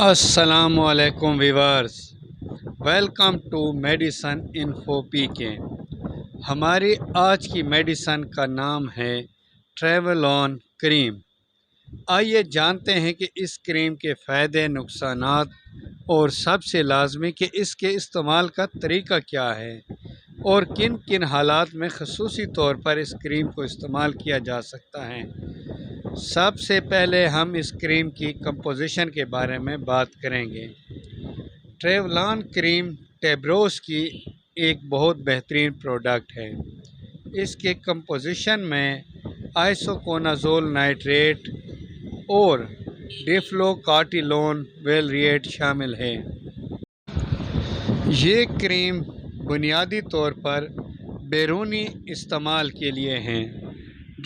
السلام علیکم viewers, welcome to medicine info P K. ہماری آج کی میڈیسن کا نام ہے ٹریولون کریم۔ آئیے جانتے ہیں کہ اس کریم کے فائدے، نقصانات اور سب سے لازمی کہ اس کے استعمال کا طریقہ کیا ہے اور کن کن حالات میں خصوصی طور پر اس کریم کو استعمال کیا جا سکتا ہے۔ سب سے پہلے ہم اس کریم کی کمپوزیشن کے بارے میں بات کریں گے۔ ٹریولون کریم ٹیبروس کی ایک بہت بہترین پروڈکٹ ہے۔ اس کے کمپوزیشن میں آئسوکونازول نائٹریٹ اور ڈیفلوکارٹیلون ویلیٹ شامل ہے۔ یہ کریم بنیادی طور پر بیرونی استعمال کے لیے ہیں۔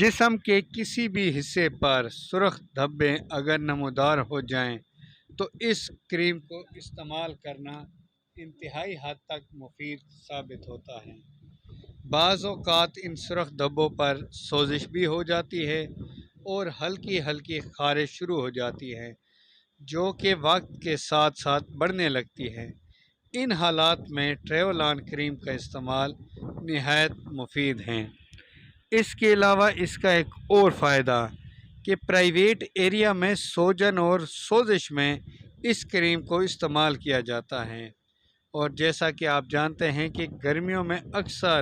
جسم کے کسی بھی حصے پر سرخ دھبے اگر نمودار ہو جائیں تو اس کریم کو استعمال کرنا انتہائی حد تک مفید ثابت ہوتا ہے۔ بعض اوقات ان سرخ دھبوں پر سوزش بھی ہو جاتی ہے اور ہلکی ہلکی خارش شروع ہو جاتی ہے جو کہ وقت کے ساتھ ساتھ بڑھنے لگتی ہے۔ ان حالات میں ٹریولون کریم کا استعمال نہایت مفید ہے۔ اس کے علاوہ اس کا ایک اور فائدہ کہ پرائیویٹ ایریا میں سوجن اور سوزش میں اس کریم کو استعمال کیا جاتا ہے، اور جیسا کہ آپ جانتے ہیں کہ گرمیوں میں اکثر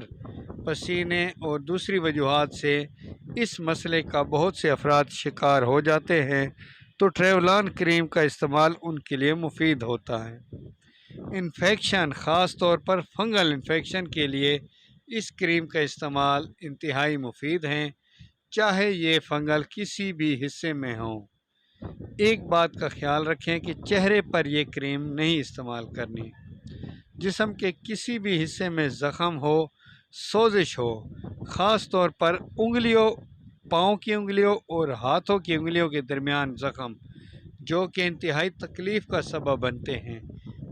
پسینے اور دوسری وجوہات سے اس مسئلے کا بہت سے افراد شکار ہو جاتے ہیں، تو ٹریولون کریم کا استعمال ان کے لیے مفید ہوتا ہے۔ انفیکشن، خاص طور پر فنگل انفیکشن کے لیے اس کریم کا استعمال انتہائی مفید ہے، چاہے یہ فنگل کسی بھی حصے میں ہوں۔ ایک بات کا خیال رکھیں کہ چہرے پر یہ کریم نہیں استعمال کرنی۔ جسم کے کسی بھی حصے میں زخم ہو، سوزش ہو، خاص طور پر انگلیوں، پاؤں کی انگلیوں اور ہاتھوں کی انگلیوں کے درمیان زخم جو کہ انتہائی تکلیف کا سبب بنتے ہیں،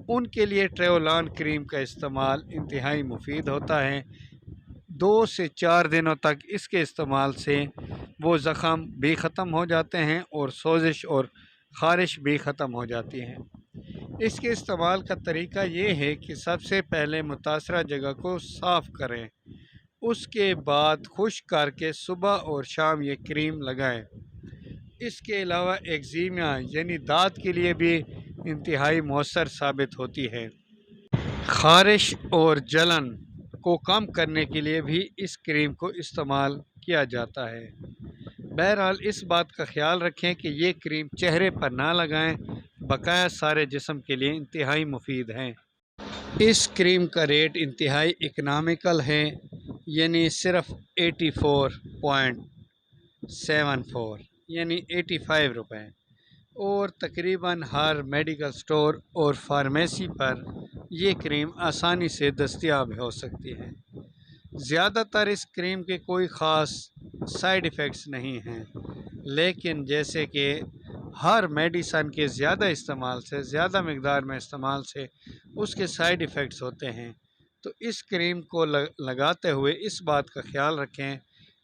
ان کے لیے ٹریولون کریم کا استعمال انتہائی مفید ہوتا ہے۔ 2 سے 4 دنوں تک اس کے استعمال سے وہ زخم بھی ختم ہو جاتے ہیں اور سوزش اور خارش بھی ختم ہو جاتی ہے۔ اس کے استعمال کا طریقہ یہ ہے کہ سب سے پہلے متاثرہ جگہ کو صاف کریں، اس کے بعد خشک کر کے صبح اور شام یہ کریم لگائیں۔ اس کے علاوہ ایگزیما یعنی دانت کے لیے بھی انتہائی مؤثر ثابت ہوتی ہے۔ خارش اور جلن کو کم کرنے کے لیے بھی اس کریم کو استعمال کیا جاتا ہے۔ بہرحال اس بات کا خیال رکھیں کہ یہ کریم چہرے پر نہ لگائیں، بقایا سارے جسم کے لیے انتہائی مفید ہیں۔ اس کریم کا ریٹ انتہائی اکنامیکل ہے، یعنی صرف 84.74 یعنی 85 روپے، اور تقریباً ہر میڈیکل سٹور اور فارمیسی پر یہ کریم آسانی سے دستیاب ہو سکتی ہے۔ زیادہ تر اس کریم کے کوئی خاص سائیڈ ایفیکٹس نہیں ہیں، لیکن جیسے کہ ہر میڈیسن کے زیادہ استعمال سے، زیادہ مقدار میں استعمال سے اس کے سائیڈ ایفیکٹس ہوتے ہیں، تو اس کریم کو لگاتے ہوئے اس بات کا خیال رکھیں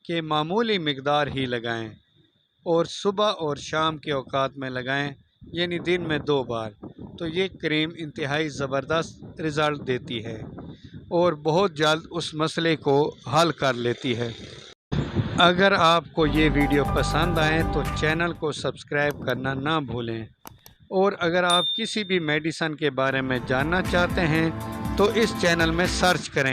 کہ معمولی مقدار ہی لگائیں اور صبح اور شام کے اوقات میں لگائیں، یعنی دن میں 2 بار، تو یہ کریم انتہائی زبردست رزلٹ دیتی ہے اور بہت جلد اس مسئلے کو حل کر لیتی ہے۔ اگر آپ کو یہ ویڈیو پسند آئے تو چینل کو سبسکرائب کرنا نہ بھولیں، اور اگر آپ کسی بھی میڈیسن کے بارے میں جاننا چاہتے ہیں تو اس چینل میں سرچ کریں۔